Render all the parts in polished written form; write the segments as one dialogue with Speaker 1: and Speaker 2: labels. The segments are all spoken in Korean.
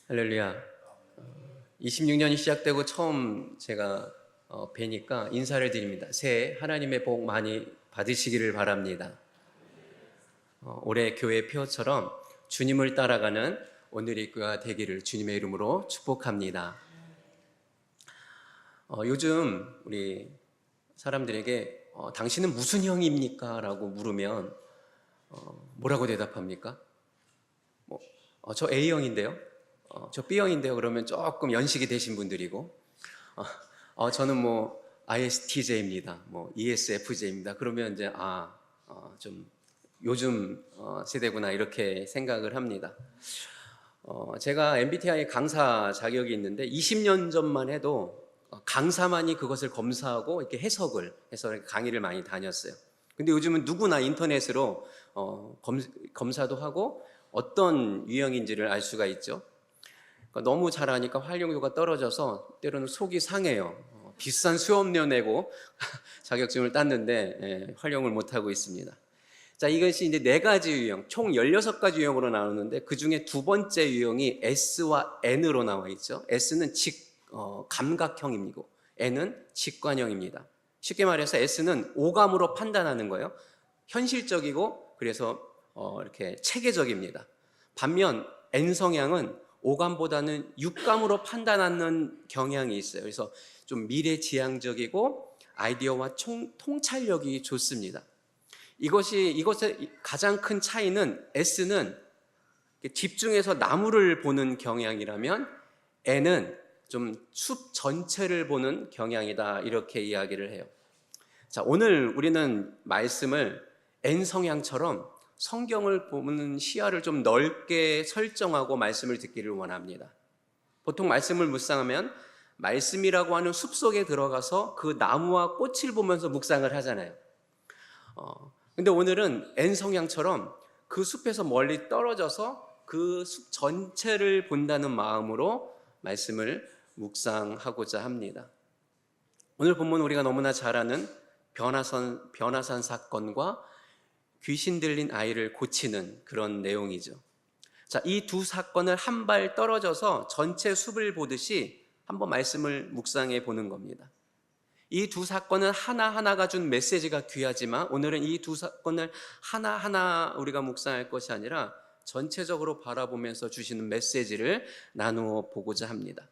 Speaker 1: 할렐루야. 26년이 시작되고 처음 제가 뵈니까 인사를 드립니다. 새해 하나님의 복 많이 받으시기를 바랍니다. 올해 교회 표처럼 주님을 따라가는 오늘의 교회가 되기를 주님의 이름으로 축복합니다. 요즘 우리 사람들에게 당신은 무슨 형입니까? 라고 물으면 뭐라고 대답합니까? 저 A형인데요. 저 B형인데요. 그러면 조금 연식이 되신 분들이고, 저는 ISTJ입니다. ESFJ입니다. 그러면 이제 좀 요즘 세대구나 이렇게 생각을 합니다. 제가 MBTI 강사 자격이 있는데 20년 전만 해도 강사만이 그것을 검사하고 이렇게 해석을 해서 강의를 많이 다녔어요. 근데 요즘은 누구나 인터넷으로 검사도 하고 어떤 유형인지를 알 수가 있죠. 그러니까 너무 잘하니까 활용도가 떨어져서 때로는 속이 상해요. 비싼 수업료 내고 자격증을 땄는데 활용을 못하고 있습니다. 자, 이것이 이제 4가지 유형, 총 16가지 유형으로 나오는데 그 중에 두 번째 유형이 S와 N으로 나와 있죠. S는 감각형이고 N은 직관형입니다. 쉽게 말해서 S는 오감으로 판단하는 거예요. 현실적이고 그래서 이렇게 체계적입니다. 반면 N 성향은 오감보다는 육감으로 판단하는 경향이 있어요. 그래서 좀 미래지향적이고 아이디어와 통찰력이 좋습니다. 이것의 가장 큰 차이는 S는 집중해서 나무를 보는 경향이라면 N은 좀 숲 전체를 보는 경향이다, 이렇게 이야기를 해요. 자, 오늘 우리는 말씀을 N 성향처럼 성경을 보는 시야를 좀 넓게 설정하고 말씀을 듣기를 원합니다. 보통 말씀을 묵상하면 말씀이라고 하는 숲속에 들어가서 그 나무와 꽃을 보면서 묵상을 하잖아요. 근데 오늘은 N 성향처럼 그 숲에서 멀리 떨어져서 그 숲 전체를 본다는 마음으로 말씀을 묵상하고자 합니다. 오늘 본문 우리가 너무나 잘 아는 변화산 사건과 귀신 들린 아이를 고치는 그런 내용이죠. 자, 이 두 사건을 한 발 떨어져서 전체 숲을 보듯이 한번 말씀을 묵상해 보는 겁니다. 이 두 사건은 하나하나가 준 메시지가 귀하지만 오늘은 이 두 사건을 하나하나 우리가 묵상할 것이 아니라 전체적으로 바라보면서 주시는 메시지를 나누어 보고자 합니다.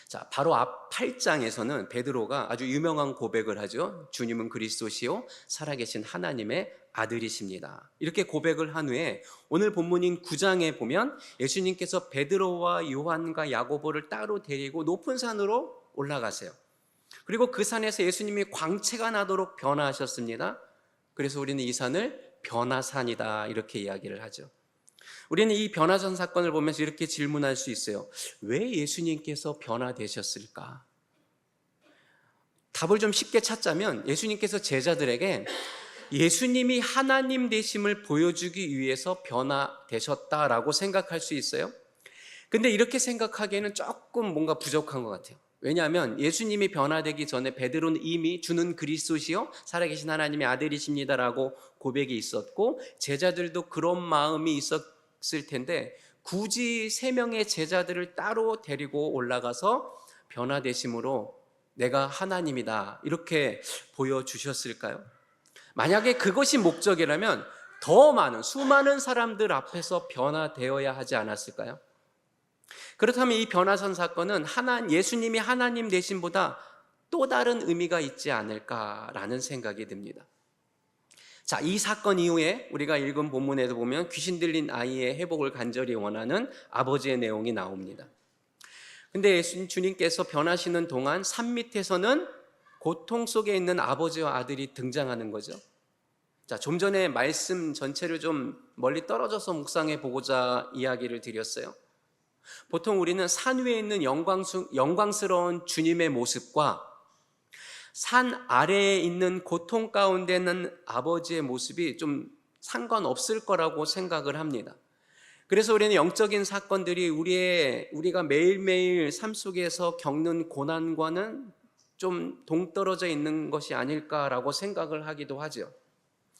Speaker 1: 자, 바로 앞 8장에서는 베드로가 아주 유명한 고백을 하죠. 주님은 그리스도시요 살아계신 하나님의 아들이십니다. 이렇게 고백을 한 후에 오늘 본문인 9장에 보면 예수님께서 베드로와 요한과 야고보를 따로 데리고 높은 산으로 올라가세요. 그리고 그 산에서 예수님이 광채가 나도록 변화하셨습니다. 그래서 우리는 이 산을 변화산이다, 이렇게 이야기를 하죠. 우리는 이 변화산 사건을 보면서 이렇게 질문할 수 있어요. 왜 예수님께서 변화되셨을까? 답을 좀 쉽게 찾자면 예수님께서 제자들에게 예수님이 하나님 되심을 보여주기 위해서 변화되셨다라고 생각할 수 있어요. 근데 이렇게 생각하기에는 조금 뭔가 부족한 것 같아요. 왜냐하면 예수님이 변화되기 전에 베드로는 이미 주는 그리스도시요 살아계신 하나님의 아들이십니다라고 고백이 있었고 제자들도 그런 마음이 있었을 텐데 굳이 3명의 제자들을 따로 데리고 올라가서 변화되심으로 내가 하나님이다 이렇게 보여주셨을까요? 만약에 그것이 목적이라면 더 많은 수많은 사람들 앞에서 변화되어야 하지 않았을까요? 그렇다면 이 변화산 사건은 예수님이 하나님 되심보다 또 다른 의미가 있지 않을까라는 생각이 듭니다. 자, 이 사건 이후에 우리가 읽은 본문에도 보면 귀신 들린 아이의 회복을 간절히 원하는 아버지의 내용이 나옵니다. 근데 주님께서 변하시는 동안 산 밑에서는 고통 속에 있는 아버지와 아들이 등장하는 거죠. 자, 좀 전에 말씀 전체를 좀 멀리 떨어져서 묵상해 보고자 이야기를 드렸어요. 보통 우리는 산 위에 있는 영광스러운 주님의 모습과 산 아래에 있는 고통 가운데 있는 아버지의 모습이 좀 상관없을 거라고 생각을 합니다. 그래서 우리는 영적인 사건들이 우리가 매일매일 삶 속에서 겪는 고난과는 좀 동떨어져 있는 것이 아닐까라고 생각을 하기도 하죠.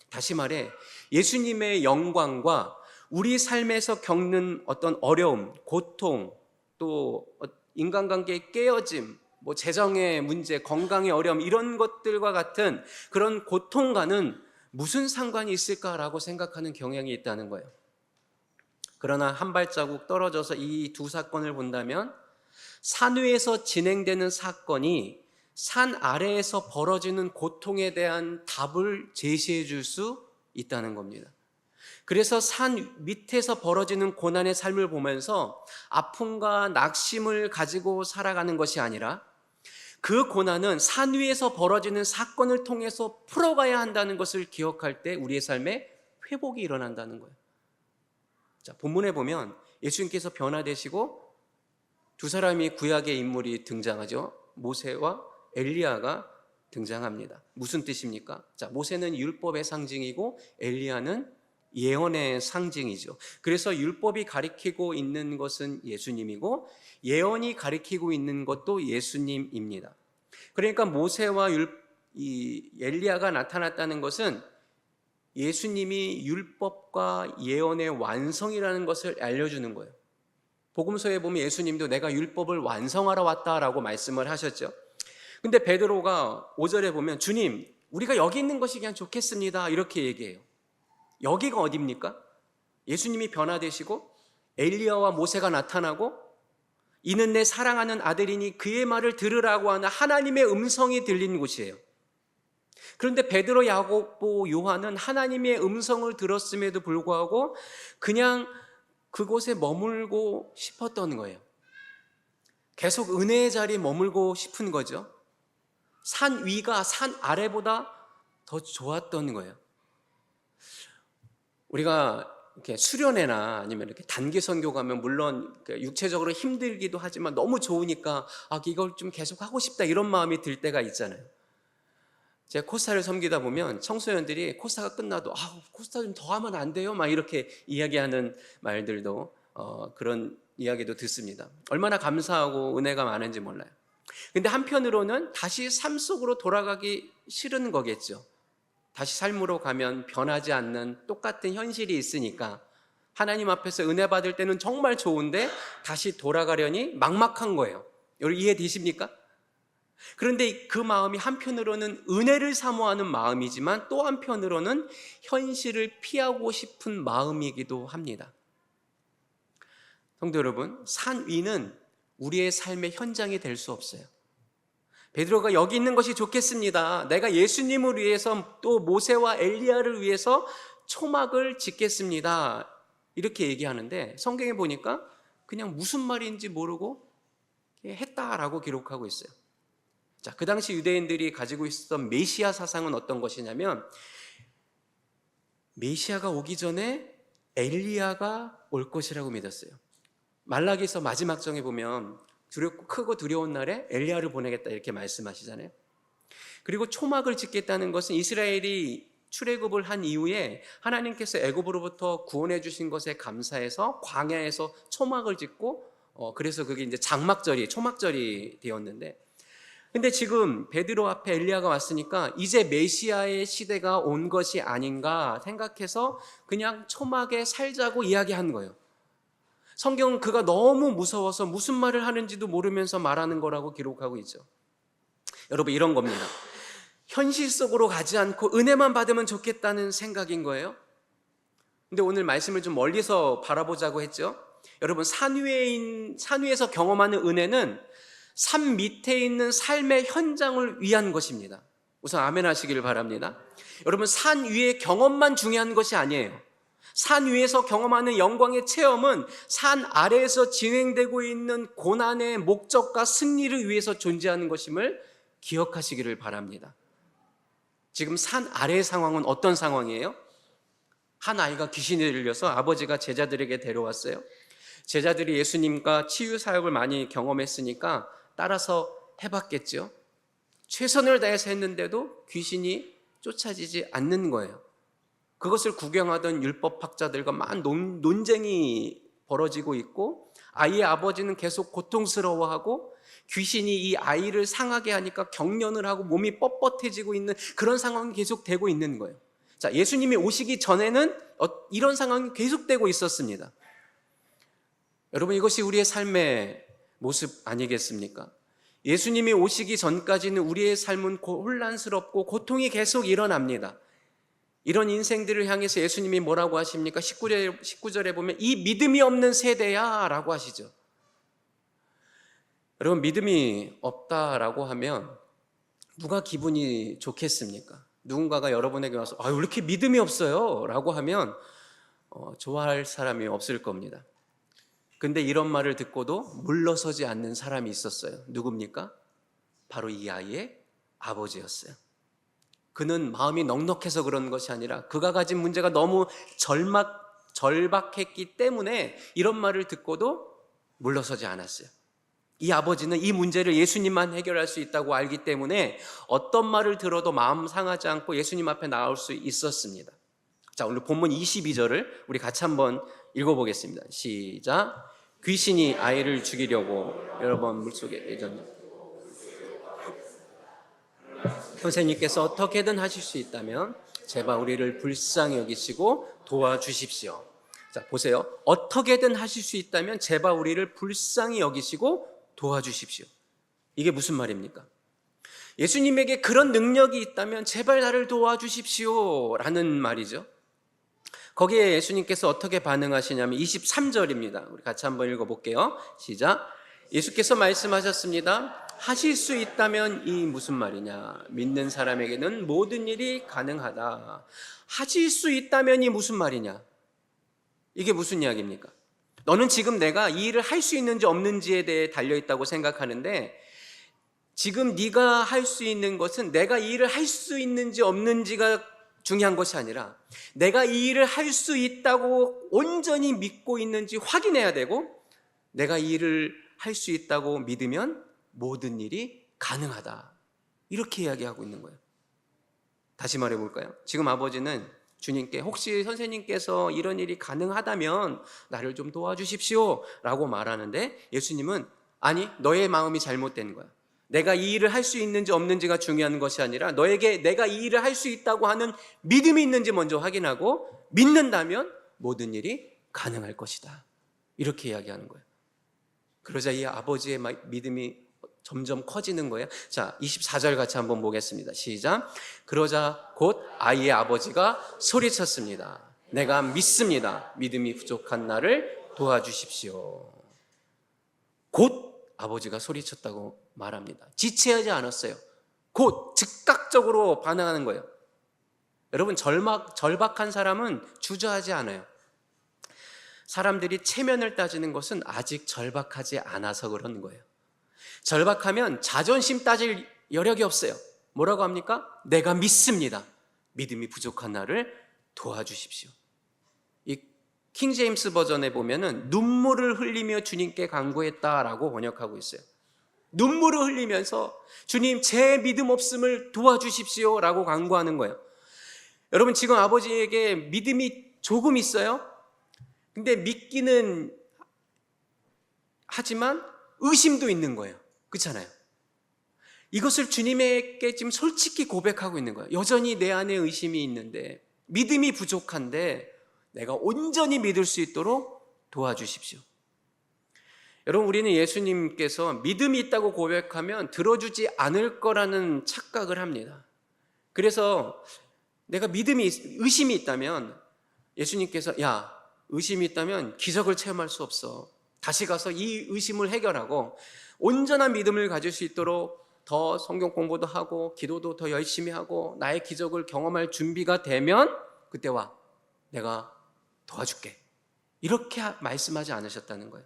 Speaker 1: 다시 말해 예수님의 영광과 우리 삶에서 겪는 어떤 어려움, 고통, 또 인간관계의 깨어짐, 뭐 재정의 문제, 건강의 어려움, 이런 것들과 같은 그런 고통과는 무슨 상관이 있을까라고 생각하는 경향이 있다는 거예요. 그러나 한 발자국 떨어져서 이 두 사건을 본다면 산 위에서 진행되는 사건이 산 아래에서 벌어지는 고통에 대한 답을 제시해 줄 수 있다는 겁니다. 그래서 산 밑에서 벌어지는 고난의 삶을 보면서 아픔과 낙심을 가지고 살아가는 것이 아니라 그 고난은 산 위에서 벌어지는 사건을 통해서 풀어가야 한다는 것을 기억할 때 우리의 삶에 회복이 일어난다는 거예요. 자, 본문에 보면 예수님께서 변화되시고 두 사람이 구약의 인물이 등장하죠. 모세와 엘리야가 등장합니다. 무슨 뜻입니까? 자, 모세는 율법의 상징이고 엘리야는 예언의 상징이죠. 그래서 율법이 가리키고 있는 것은 예수님이고 예언이 가리키고 있는 것도 예수님입니다. 그러니까 모세와 엘리야가 나타났다는 것은 예수님이 율법과 예언의 완성이라는 것을 알려주는 거예요. 복음서에 보면 예수님도 내가 율법을 완성하러 왔다라고 말씀을 하셨죠. 근데 베드로가 5절에 보면 주님, 우리가 여기 있는 것이 그냥 좋겠습니다, 이렇게 얘기해요. 여기가 어디입니까? 예수님이 변화되시고 엘리야와 모세가 나타나고 이는 내 사랑하는 아들이니 그의 말을 들으라고 하는 하나님의 음성이 들린 곳이에요. 그런데 베드로, 야고보, 요한은 하나님의 음성을 들었음에도 불구하고 그냥 그곳에 머물고 싶었던 거예요. 계속 은혜의 자리에 머물고 싶은 거죠. 산 위가 산 아래보다 더 좋았던 거예요. 우리가 이렇게 수련회나 아니면 이렇게 단기 선교 가면 물론 육체적으로 힘들기도 하지만 너무 좋으니까 이걸 좀 계속 하고 싶다 이런 마음이 들 때가 있잖아요. 제가 코스타를 섬기다 보면 청소년들이 코스타가 끝나도 코스타 좀 더 하면 안 돼요? 막 이렇게 이야기하는 말들도 그런 이야기도 듣습니다. 얼마나 감사하고 은혜가 많은지 몰라요. 근데 한편으로는 다시 삶 속으로 돌아가기 싫은 거겠죠. 다시 삶으로 가면 변하지 않는 똑같은 현실이 있으니까 하나님 앞에서 은혜 받을 때는 정말 좋은데 다시 돌아가려니 막막한 거예요. 여러분 이해되십니까? 그런데 그 마음이 한편으로는 은혜를 사모하는 마음이지만 또 한편으로는 현실을 피하고 싶은 마음이기도 합니다. 성도 여러분, 산 위는 우리의 삶의 현장이 될 수 없어요. 베드로가 여기 있는 것이 좋겠습니다. 내가 예수님을 위해서 또 모세와 엘리야를 위해서 초막을 짓겠습니다. 이렇게 얘기하는데 성경에 보니까 그냥 무슨 말인지 모르고 했다라고 기록하고 있어요. 자, 그 당시 유대인들이 가지고 있었던 메시아 사상은 어떤 것이냐면 메시아가 오기 전에 엘리야가 올 것이라고 믿었어요. 말라기서 마지막 장에 보면 두렵고 크고 두려운 날에 엘리야를 보내겠다 이렇게 말씀하시잖아요. 그리고 초막을 짓겠다는 것은 이스라엘이 출애굽을 한 이후에 하나님께서 애굽으로부터 구원해 주신 것에 감사해서 광야에서 초막을 짓고 그래서 그게 이제 장막절이 초막절이 되었는데 근데 지금 베드로 앞에 엘리야가 왔으니까 이제 메시아의 시대가 온 것이 아닌가 생각해서 그냥 초막에 살자고 이야기한 거예요. 성경은 그가 너무 무서워서 무슨 말을 하는지도 모르면서 말하는 거라고 기록하고 있죠. 여러분 이런 겁니다. 현실 속으로 가지 않고 은혜만 받으면 좋겠다는 생각인 거예요. 근데 오늘 말씀을 좀 멀리서 바라보자고 했죠. 여러분 산 위에서 경험하는 은혜는 산 밑에 있는 삶의 현장을 위한 것입니다. 우선 아멘 하시기를 바랍니다. 여러분 산 위의 경험만 중요한 것이 아니에요. 산 위에서 경험하는 영광의 체험은 산 아래에서 진행되고 있는 고난의 목적과 승리를 위해서 존재하는 것임을 기억하시기를 바랍니다. 지금 산 아래의 상황은 어떤 상황이에요? 한 아이가 귀신에 들려서 아버지가 제자들에게 데려왔어요. 제자들이 예수님과 치유 사역을 많이 경험했으니까 따라서 해봤겠죠. 최선을 다해서 했는데도 귀신이 쫓아지지 않는 거예요. 그것을 구경하던 율법학자들과 많은 논쟁이 벌어지고 있고 아이의 아버지는 계속 고통스러워하고 귀신이 이 아이를 상하게 하니까 경련을 하고 몸이 뻣뻣해지고 있는 그런 상황이 계속 되고 있는 거예요. 자, 예수님이 오시기 전에는 이런 상황이 계속되고 있었습니다. 여러분, 이것이 우리의 삶의 모습 아니겠습니까? 예수님이 오시기 전까지는 우리의 삶은 혼란스럽고 고통이 계속 일어납니다. 이런 인생들을 향해서 예수님이 뭐라고 하십니까? 19절에 보면 이 믿음이 없는 세대야 라고 하시죠. 여러분, 믿음이 없다라고 하면 누가 기분이 좋겠습니까? 누군가가 여러분에게 와서 왜 이렇게 믿음이 없어요? 라고 하면 좋아할 사람이 없을 겁니다. 근데 이런 말을 듣고도 물러서지 않는 사람이 있었어요. 누굽니까? 바로 이 아이의 아버지였어요. 그는 마음이 넉넉해서 그런 것이 아니라 그가 가진 문제가 너무 절박했기 때문에 이런 말을 듣고도 물러서지 않았어요. 이 아버지는 이 문제를 예수님만 해결할 수 있다고 알기 때문에 어떤 말을 들어도 마음 상하지 않고 예수님 앞에 나올 수 있었습니다. 자, 오늘 본문 22절을 우리 같이 한번 읽어보겠습니다. 시작. 귀신이 아이를 죽이려고 여러 번 물속에 내던져 선생님께서 어떻게든 하실 수 있다면 제발 우리를 불쌍히 여기시고 도와주십시오. 자, 보세요. 어떻게든 하실 수 있다면 제발 우리를 불쌍히 여기시고 도와주십시오. 이게 무슨 말입니까? 예수님에게 그런 능력이 있다면 제발 나를 도와주십시오 라는 말이죠. 거기에 예수님께서 어떻게 반응하시냐면 23절입니다. 우리 같이 한번 읽어볼게요. 시작. 예수께서 말씀하셨습니다. 하실 수 있다면 이 무슨 말이냐? 믿는 사람에게는 모든 일이 가능하다. 하실 수 있다면 이 무슨 말이냐? 이게 무슨 이야기입니까? 너는 지금 내가 이 일을 할 수 있는지 없는지에 대해 달려있다고 생각하는데 지금 네가 할 수 있는 것은 내가 이 일을 할 수 있는지 없는지가 중요한 것이 아니라 내가 이 일을 할 수 있다고 온전히 믿고 있는지 확인해야 되고 내가 이 일을 할 수 있다고 믿으면 모든 일이 가능하다. 이렇게 이야기하고 있는 거예요. 다시 말해볼까요? 지금 아버지는 주님께 혹시 선생님께서 이런 일이 가능하다면 나를 좀 도와주십시오 라고 말하는데 예수님은 아니, 너의 마음이 잘못된 거야. 내가 이 일을 할 수 있는지 없는지가 중요한 것이 아니라 너에게 내가 이 일을 할 수 있다고 하는 믿음이 있는지 먼저 확인하고 믿는다면 모든 일이 가능할 것이다. 이렇게 이야기하는 거예요. 그러자 이 아버지의 믿음이 점점 커지는 거예요. 자, 24절 같이 한번 보겠습니다. 시작. 그러자 곧 아이의 아버지가 소리쳤습니다. 내가 믿습니다. 믿음이 부족한 나를 도와주십시오. 곧 아버지가 소리쳤다고 말합니다. 지체하지 않았어요. 곧 즉각적으로 반응하는 거예요. 여러분, 절박한 사람은 주저하지 않아요. 사람들이 체면을 따지는 것은 아직 절박하지 않아서 그러는 거예요. 절박하면 자존심 따질 여력이 없어요. 뭐라고 합니까? 내가 믿습니다. 믿음이 부족한 나를 도와주십시오. 이 킹제임스 버전에 보면은 눈물을 흘리며 주님께 간구했다라고 번역하고 있어요. 눈물을 흘리면서 주님, 제 믿음 없음을 도와주십시오 라고 간구하는 거예요. 여러분, 지금 아버지에게 믿음이 조금 있어요. 근데 믿기는 하지만 의심도 있는 거예요. 그렇잖아요. 이것을 주님에게 지금 솔직히 고백하고 있는 거예요. 여전히 내 안에 의심이 있는데 믿음이 부족한데 내가 온전히 믿을 수 있도록 도와주십시오. 여러분, 우리는 예수님께서 믿음이 있다고 고백하면 들어주지 않을 거라는 착각을 합니다. 그래서 내가 의심이 있다면 예수님께서 야, 의심이 있다면 기적을 체험할 수 없어. 다시 가서 이 의심을 해결하고 온전한 믿음을 가질 수 있도록 더 성경 공부도 하고 기도도 더 열심히 하고 나의 기적을 경험할 준비가 되면 그때 와, 내가 도와줄게. 이렇게 말씀하지 않으셨다는 거예요.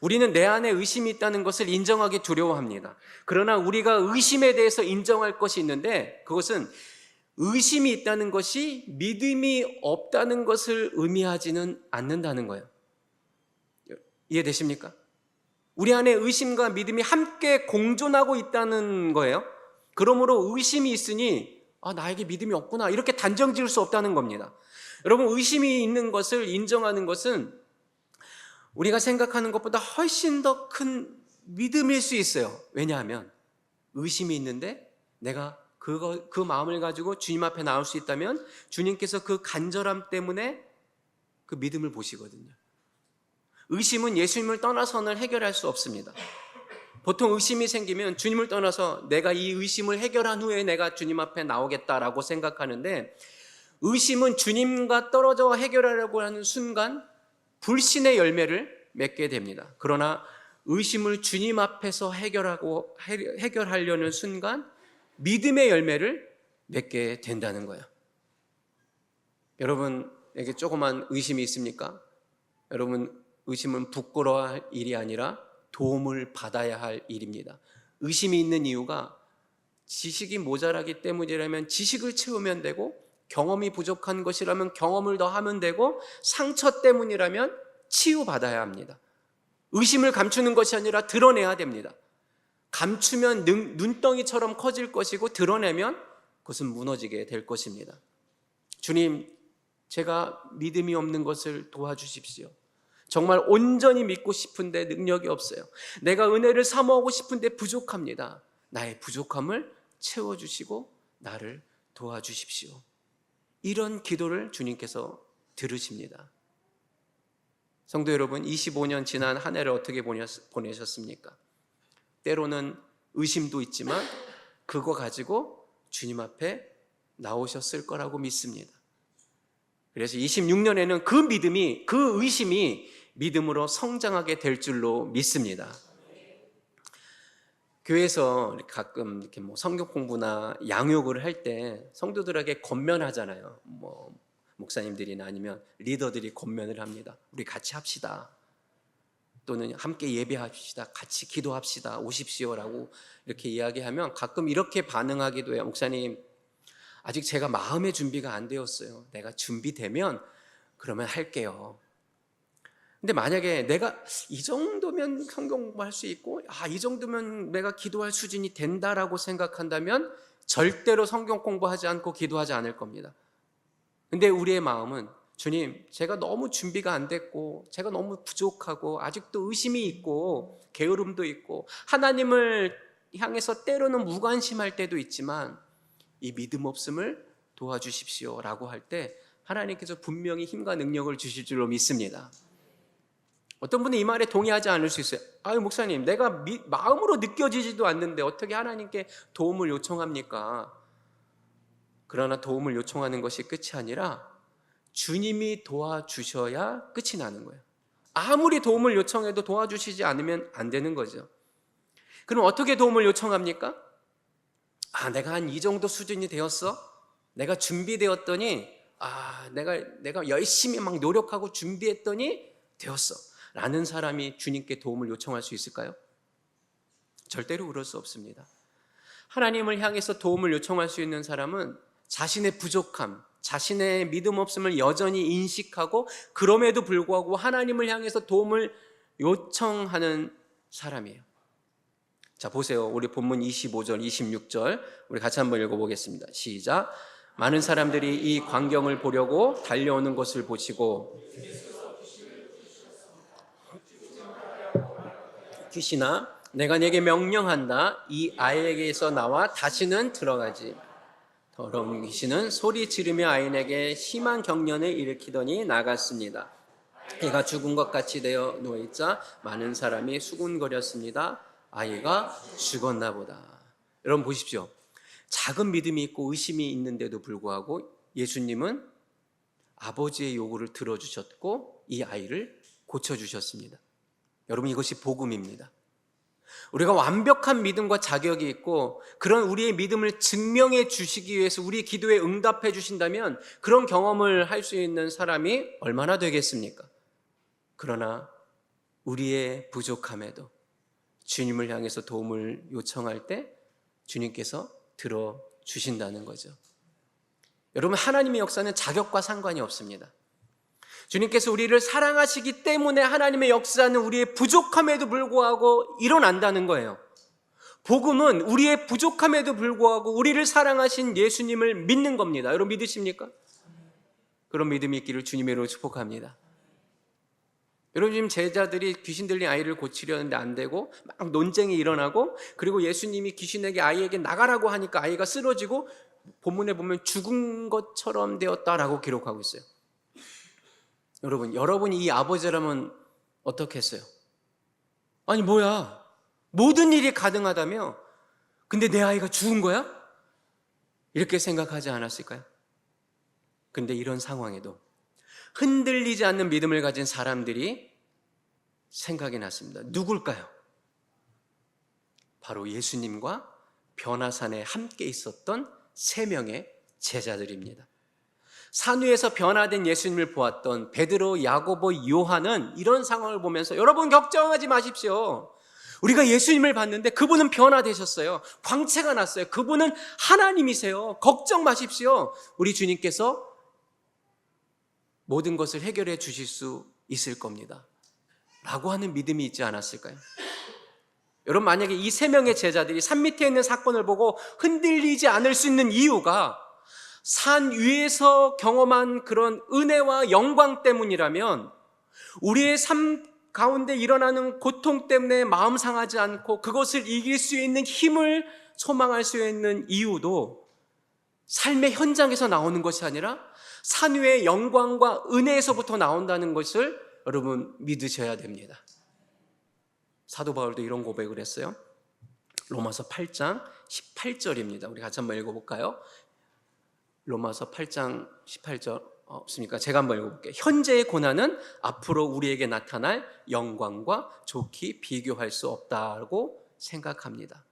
Speaker 1: 우리는 내 안에 의심이 있다는 것을 인정하기 두려워합니다. 그러나 우리가 의심에 대해서 인정할 것이 있는데 그것은 의심이 있다는 것이 믿음이 없다는 것을 의미하지는 않는다는 거예요. 이해되십니까? 우리 안에 의심과 믿음이 함께 공존하고 있다는 거예요. 그러므로 의심이 있으니 나에게 믿음이 없구나 이렇게 단정 지을 수 없다는 겁니다. 여러분, 의심이 있는 것을 인정하는 것은 우리가 생각하는 것보다 훨씬 더 큰 믿음일 수 있어요. 왜냐하면 의심이 있는데 내가 그 그 마음을 가지고 주님 앞에 나올 수 있다면 주님께서 그 간절함 때문에 그 믿음을 보시거든요. 의심은 예수님을 떠나서는 해결할 수 없습니다. 보통 의심이 생기면 주님을 떠나서 내가 이 의심을 해결한 후에 내가 주님 앞에 나오겠다라고 생각하는데, 의심은 주님과 떨어져 해결하려고 하는 순간 불신의 열매를 맺게 됩니다. 그러나 의심을 주님 앞에서 해결하려는 순간 믿음의 열매를 맺게 된다는 거예요. 여러분에게 조그만 의심이 있습니까? 여러분, 의심은 부끄러워할 일이 아니라 도움을 받아야 할 일입니다. 의심이 있는 이유가 지식이 모자라기 때문이라면 지식을 채우면 되고, 경험이 부족한 것이라면 경험을 더 하면 되고, 상처 때문이라면 치유받아야 합니다. 의심을 감추는 것이 아니라 드러내야 됩니다. 감추면 눈덩이처럼 커질 것이고, 드러내면 그것은 무너지게 될 것입니다. 주님, 제가 믿음이 없는 것을 도와주십시오. 정말 온전히 믿고 싶은데 능력이 없어요. 내가 은혜를 사모하고 싶은데 부족합니다. 나의 부족함을 채워주시고 나를 도와주십시오. 이런 기도를 주님께서 들으십니다. 성도 여러분, 25년 지난 한 해를 어떻게 보내셨습니까? 때로는 의심도 있지만 그거 가지고 주님 앞에 나오셨을 거라고 믿습니다. 그래서 26년에는 그 믿음이, 그 의심이 믿음으로 성장하게 될 줄로 믿습니다. 교회에서 가끔 이렇게 성경 공부나 양육을 할 때 성도들에게 권면하잖아요. 목사님들이나 아니면 리더들이 권면을 합니다. 우리 같이 합시다. 또는 함께 예배합시다. 같이 기도합시다. 오십시오라고 이렇게 이야기하면 가끔 이렇게 반응하기도 해요. 목사님, 아직 제가 마음의 준비가 안 되었어요. 내가 준비되면 그러면 할게요. 근데 만약에 내가 이 정도면 성경 공부할 수 있고, 이 정도면 내가 기도할 수준이 된다라고 생각한다면 절대로 성경 공부하지 않고 기도하지 않을 겁니다. 근데 우리의 마음은, 주님, 제가 너무 준비가 안 됐고, 제가 너무 부족하고, 아직도 의심이 있고, 게으름도 있고, 하나님을 향해서 때로는 무관심할 때도 있지만 이 믿음 없음을 도와주십시오 라고 할 때 하나님께서 분명히 힘과 능력을 주실 줄로 믿습니다. 어떤 분은 이 말에 동의하지 않을 수 있어요. 목사님, 내가 마음으로 느껴지지도 않는데 어떻게 하나님께 도움을 요청합니까? 그러나 도움을 요청하는 것이 끝이 아니라 주님이 도와주셔야 끝이 나는 거예요. 아무리 도움을 요청해도 도와주시지 않으면 안 되는 거죠. 그럼 어떻게 도움을 요청합니까? 내가 한 이 정도 수준이 되었어? 내가 준비되었더니, 내가 열심히 막 노력하고 준비했더니 되었어 라는 사람이 주님께 도움을 요청할 수 있을까요? 절대로 그럴 수 없습니다. 하나님을 향해서 도움을 요청할 수 있는 사람은 자신의 부족함, 자신의 믿음 없음을 여전히 인식하고 그럼에도 불구하고 하나님을 향해서 도움을 요청하는 사람이에요. 자, 보세요. 우리 본문 25절, 26절 우리 같이 한번 읽어보겠습니다. 시작. 많은 사람들이 이 광경을 보려고 달려오는 것을 보시고, 귀신아, 내가 네게 명령한다. 이 아이에게서 나와 다시는 들어가지. 더러운 귀신은 소리 지르며 아이에게 심한 경련을 일으키더니 나갔습니다. 애가 죽은 것 같이 되어 누워있자 많은 사람이 수군거렸습니다. 아이가 죽었나 보다. 여러분 보십시오. 작은 믿음이 있고 의심이 있는데도 불구하고 예수님은 아버지의 요구를 들어주셨고 이 아이를 고쳐주셨습니다. 여러분, 이것이 복음입니다. 우리가 완벽한 믿음과 자격이 있고 그런 우리의 믿음을 증명해 주시기 위해서 우리 기도에 응답해 주신다면 그런 경험을 할 수 있는 사람이 얼마나 되겠습니까? 그러나 우리의 부족함에도 주님을 향해서 도움을 요청할 때 주님께서 들어주신다는 거죠. 여러분, 하나님의 역사는 자격과 상관이 없습니다. 주님께서 우리를 사랑하시기 때문에 하나님의 역사는 우리의 부족함에도 불구하고 일어난다는 거예요. 복음은 우리의 부족함에도 불구하고 우리를 사랑하신 예수님을 믿는 겁니다. 여러분 믿으십니까? 그런 믿음이 있기를 주님의 이름으로 축복합니다. 여러분, 지금 제자들이 귀신 들린 아이를 고치려는데 안 되고 막 논쟁이 일어나고, 그리고 예수님이 귀신에게 아이에게 나가라고 하니까 아이가 쓰러지고 본문에 보면 죽은 것처럼 되었다라고 기록하고 있어요. 여러분이 이 아버지라면 어떻게 했어요? 아니 뭐야, 모든 일이 가능하다며 근데 내 아이가 죽은 거야? 이렇게 생각하지 않았을까요? 근데 이런 상황에도 흔들리지 않는 믿음을 가진 사람들이 생각이 났습니다. 누굴까요? 바로 예수님과 변화산에 함께 있었던 3명의 제자들입니다. 산 위에서 변화된 예수님을 보았던 베드로, 야고보, 요한은 이런 상황을 보면서 여러분 걱정하지 마십시오. 우리가 예수님을 봤는데 그분은 변화되셨어요. 광채가 났어요. 그분은 하나님이세요. 걱정 마십시오. 우리 주님께서 모든 것을 해결해 주실 수 있을 겁니다. 라고 하는 믿음이 있지 않았을까요? 여러분, 만약에 이 3명의 제자들이 산 밑에 있는 사건을 보고 흔들리지 않을 수 있는 이유가 산 위에서 경험한 그런 은혜와 영광 때문이라면, 우리의 삶 가운데 일어나는 고통 때문에 마음 상하지 않고 그것을 이길 수 있는 힘을 소망할 수 있는 이유도 삶의 현장에서 나오는 것이 아니라 산 위의 영광과 은혜에서부터 나온다는 것을 여러분 믿으셔야 됩니다. 사도 바울도 이런 고백을 했어요. 로마서 8장 18절입니다. 우리 같이 한번 읽어볼까요? 로마서 8장 18절 없습니까? 제가 한번 읽어볼게요. 현재의 고난은 앞으로 우리에게 나타날 영광과 좋게 비교할 수 없다고 생각합니다.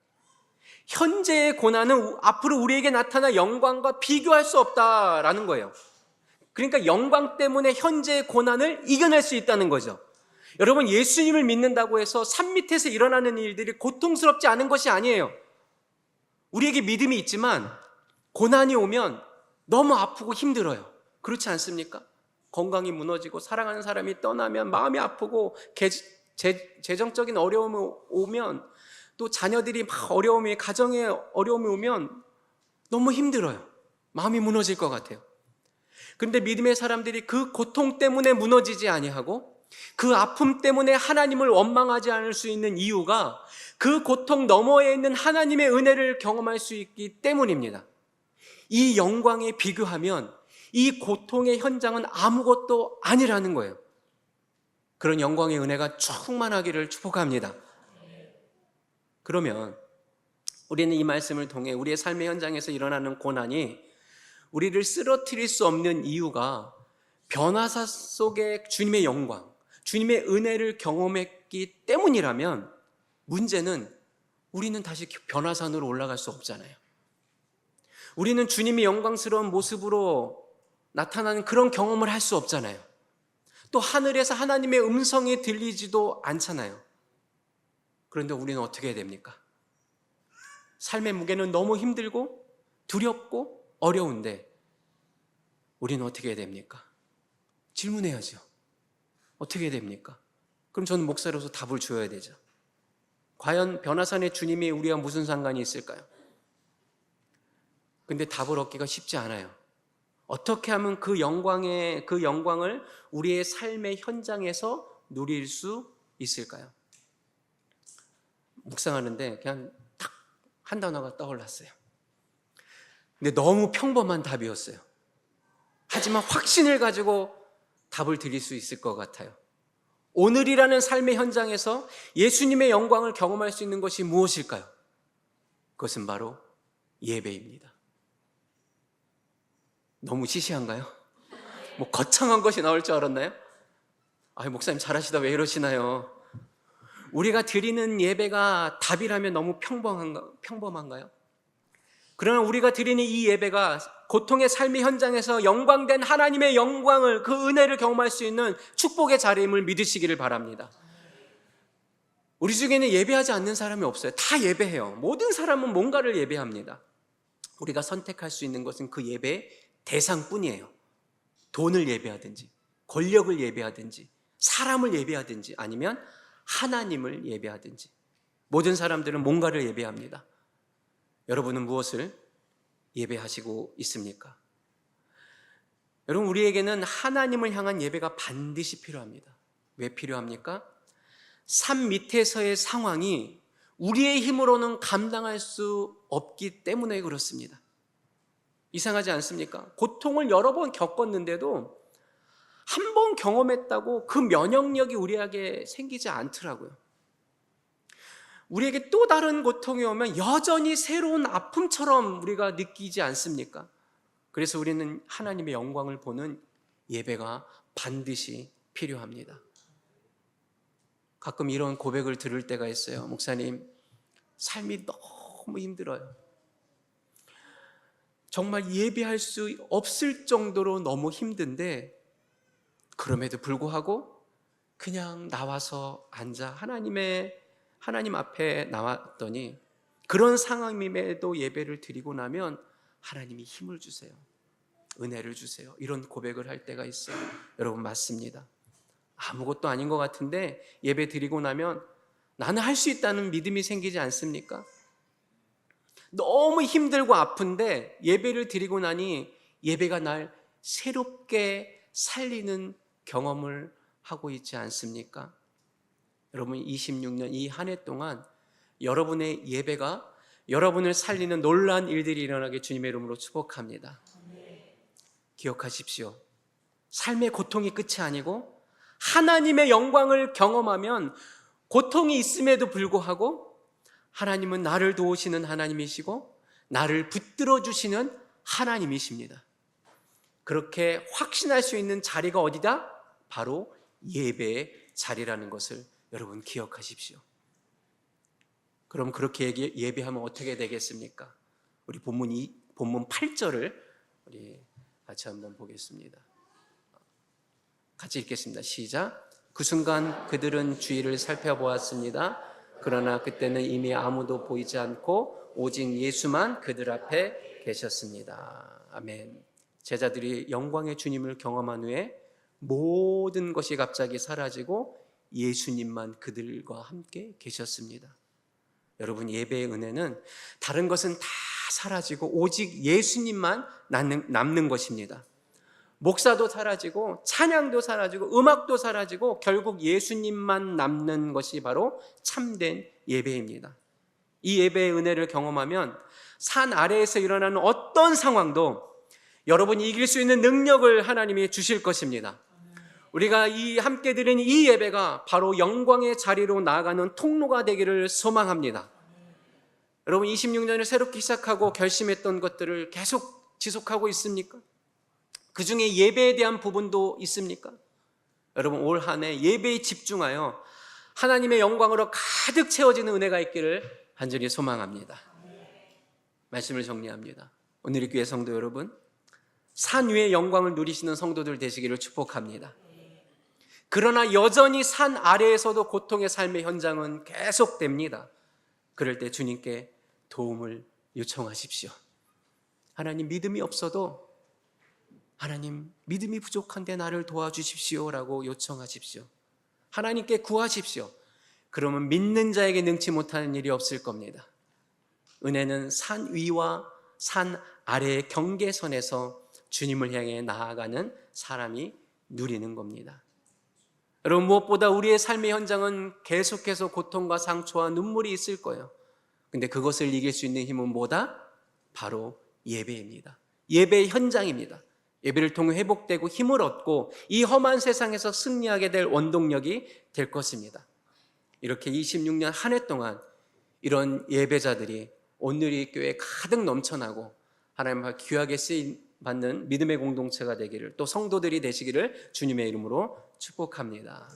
Speaker 1: 현재의 고난은 앞으로 우리에게 나타날 영광과 비교할 수 없다라는 거예요. 그러니까 영광 때문에 현재의 고난을 이겨낼 수 있다는 거죠. 여러분, 예수님을 믿는다고 해서 산 밑에서 일어나는 일들이 고통스럽지 않은 것이 아니에요. 우리에게 믿음이 있지만 고난이 오면 너무 아프고 힘들어요. 그렇지 않습니까? 건강이 무너지고 사랑하는 사람이 떠나면 마음이 아프고, 재정적인 어려움이 오면, 또 자녀들이 막 가정에 어려움이 오면 너무 힘들어요. 마음이 무너질 것 같아요. 그런데 믿음의 사람들이 그 고통 때문에 무너지지 아니하고 그 아픔 때문에 하나님을 원망하지 않을 수 있는 이유가 그 고통 너머에 있는 하나님의 은혜를 경험할 수 있기 때문입니다. 이 영광에 비교하면 이 고통의 현장은 아무것도 아니라는 거예요. 그런 영광의 은혜가 충만하기를 축복합니다. 그러면 우리는 이 말씀을 통해 우리의 삶의 현장에서 일어나는 고난이 우리를 쓰러뜨릴 수 없는 이유가 변화사 속에 주님의 영광, 주님의 은혜를 경험했기 때문이라면, 문제는 우리는 다시 변화산으로 올라갈 수 없잖아요. 우리는 주님이 영광스러운 모습으로 나타나는 그런 경험을 할 수 없잖아요. 또 하늘에서 하나님의 음성이 들리지도 않잖아요. 그런데 우리는 어떻게 해야 됩니까? 삶의 무게는 너무 힘들고 두렵고 어려운데 우리는 어떻게 해야 됩니까? 질문해야죠. 어떻게 해야 됩니까? 그럼 저는 목사로서 답을 줘야 되죠. 과연 변화산의 주님이 우리와 무슨 상관이 있을까요? 근데 답을 얻기가 쉽지 않아요. 어떻게 하면 그 영광을 우리의 삶의 현장에서 누릴 수 있을까요? 묵상하는데 그냥 딱 한 단어가 떠올랐어요. 근데 너무 평범한 답이었어요. 하지만 확신을 가지고 답을 드릴 수 있을 것 같아요. 오늘이라는 삶의 현장에서 예수님의 영광을 경험할 수 있는 것이 무엇일까요? 그것은 바로 예배입니다. 너무 시시한가요? 뭐 거창한 것이 나올 줄 알았나요? 목사님 잘하시다 왜 이러시나요? 우리가 드리는 예배가 답이라면 너무 평범한가요? 그러나 우리가 드리는 이 예배가 고통의 삶의 현장에서 영광된 하나님의 영광을, 그 은혜를 경험할 수 있는 축복의 자리임을 믿으시기를 바랍니다. 우리 중에는 예배하지 않는 사람이 없어요. 다 예배해요. 모든 사람은 뭔가를 예배합니다. 우리가 선택할 수 있는 것은 그 예배의 대상뿐이에요. 돈을 예배하든지, 권력을 예배하든지, 사람을 예배하든지, 아니면 하나님을 예배하든지. 모든 사람들은 뭔가를 예배합니다. 여러분은 무엇을 예배하시고 있습니까? 여러분, 우리에게는 하나님을 향한 예배가 반드시 필요합니다. 왜 필요합니까? 산 밑에서의 상황이 우리의 힘으로는 감당할 수 없기 때문에 그렇습니다. 이상하지 않습니까? 고통을 여러 번 겪었는데도 한 번 경험했다고 그 면역력이 우리에게 생기지 않더라고요. 우리에게 또 다른 고통이 오면 여전히 새로운 아픔처럼 우리가 느끼지 않습니까? 그래서 우리는 하나님의 영광을 보는 예배가 반드시 필요합니다. 가끔 이런 고백을 들을 때가 있어요. 목사님, 삶이 너무 힘들어요. 정말 예배할 수 없을 정도로 너무 힘든데 그럼에도 불구하고 그냥 나와서 앉아 하나님 앞에 나왔더니 그런 상황임에도 예배를 드리고 나면 하나님이 힘을 주세요. 은혜를 주세요. 이런 고백을 할 때가 있어요. 여러분, 맞습니다. 아무것도 아닌 것 같은데 예배 드리고 나면 나는 할 수 있다는 믿음이 생기지 않습니까? 너무 힘들고 아픈데 예배를 드리고 나니 예배가 날 새롭게 살리는 경험을 하고 있지 않습니까? 여러분, 26년 이 한 해 동안 여러분의 예배가 여러분을 살리는 놀라운 일들이 일어나게 주님의 이름으로 축복합니다. 기억하십시오. 삶의 고통이 끝이 아니고 하나님의 영광을 경험하면 고통이 있음에도 불구하고 하나님은 나를 도우시는 하나님이시고 나를 붙들어 주시는 하나님이십니다. 그렇게 확신할 수 있는 자리가 어디다? 바로 예배의 자리라는 것을 여러분 기억하십시오. 그럼 그렇게 예배하면 어떻게 되겠습니까? 우리 본문 8절을 우리 같이 한번 보겠습니다. 같이 읽겠습니다. 시작. 그 순간 그들은 주위를 살펴보았습니다. 그러나 그때는 이미 아무도 보이지 않고 오직 예수만 그들 앞에 계셨습니다. 아멘. 제자들이 영광의 주님을 경험한 후에 모든 것이 갑자기 사라지고 예수님만 그들과 함께 계셨습니다. 여러분, 예배의 은혜는 다른 것은 다 사라지고 오직 예수님만 남는 것입니다. 목사도 사라지고 찬양도 사라지고 음악도 사라지고 결국 예수님만 남는 것이 바로 참된 예배입니다. 이 예배의 은혜를 경험하면 산 아래에서 일어나는 어떤 상황도 여러분이 이길 수 있는 능력을 하나님이 주실 것입니다. 우리가 함께 드리는 이 예배가 바로 영광의 자리로 나아가는 통로가 되기를 소망합니다. 여러분, 26년을 새롭게 시작하고 결심했던 것들을 계속 지속하고 있습니까? 그 중에 예배에 대한 부분도 있습니까? 여러분, 올 한 해 예배에 집중하여 하나님의 영광으로 가득 채워지는 은혜가 있기를 간절히 소망합니다. 말씀을 정리합니다. 오늘의 교회 성도 여러분, 산 위의 영광을 누리시는 성도들 되시기를 축복합니다. 그러나 여전히 산 아래에서도 고통의 삶의 현장은 계속됩니다. 그럴 때 주님께 도움을 요청하십시오. 하나님, 믿음이 없어도 하나님, 믿음이 부족한데 나를 도와주십시오라고 요청하십시오. 하나님께 구하십시오. 그러면 믿는 자에게 능치 못하는 일이 없을 겁니다. 은혜는 산 위와 산 아래의 경계선에서 주님을 향해 나아가는 사람이 누리는 겁니다. 여러분, 무엇보다 우리의 삶의 현장은 계속해서 고통과 상처와 눈물이 있을 거예요. 근데 그것을 이길 수 있는 힘은 뭐다? 바로 예배입니다. 예배의 현장입니다. 예배를 통해 회복되고 힘을 얻고 이 험한 세상에서 승리하게 될 원동력이 될 것입니다. 이렇게 26년 한 해 동안 이런 예배자들이 오늘 이 교회에 가득 넘쳐나고 하나님 앞에 귀하게 쓰임받는 믿음의 공동체가 되기를, 또 성도들이 되시기를 주님의 이름으로 축복합니다.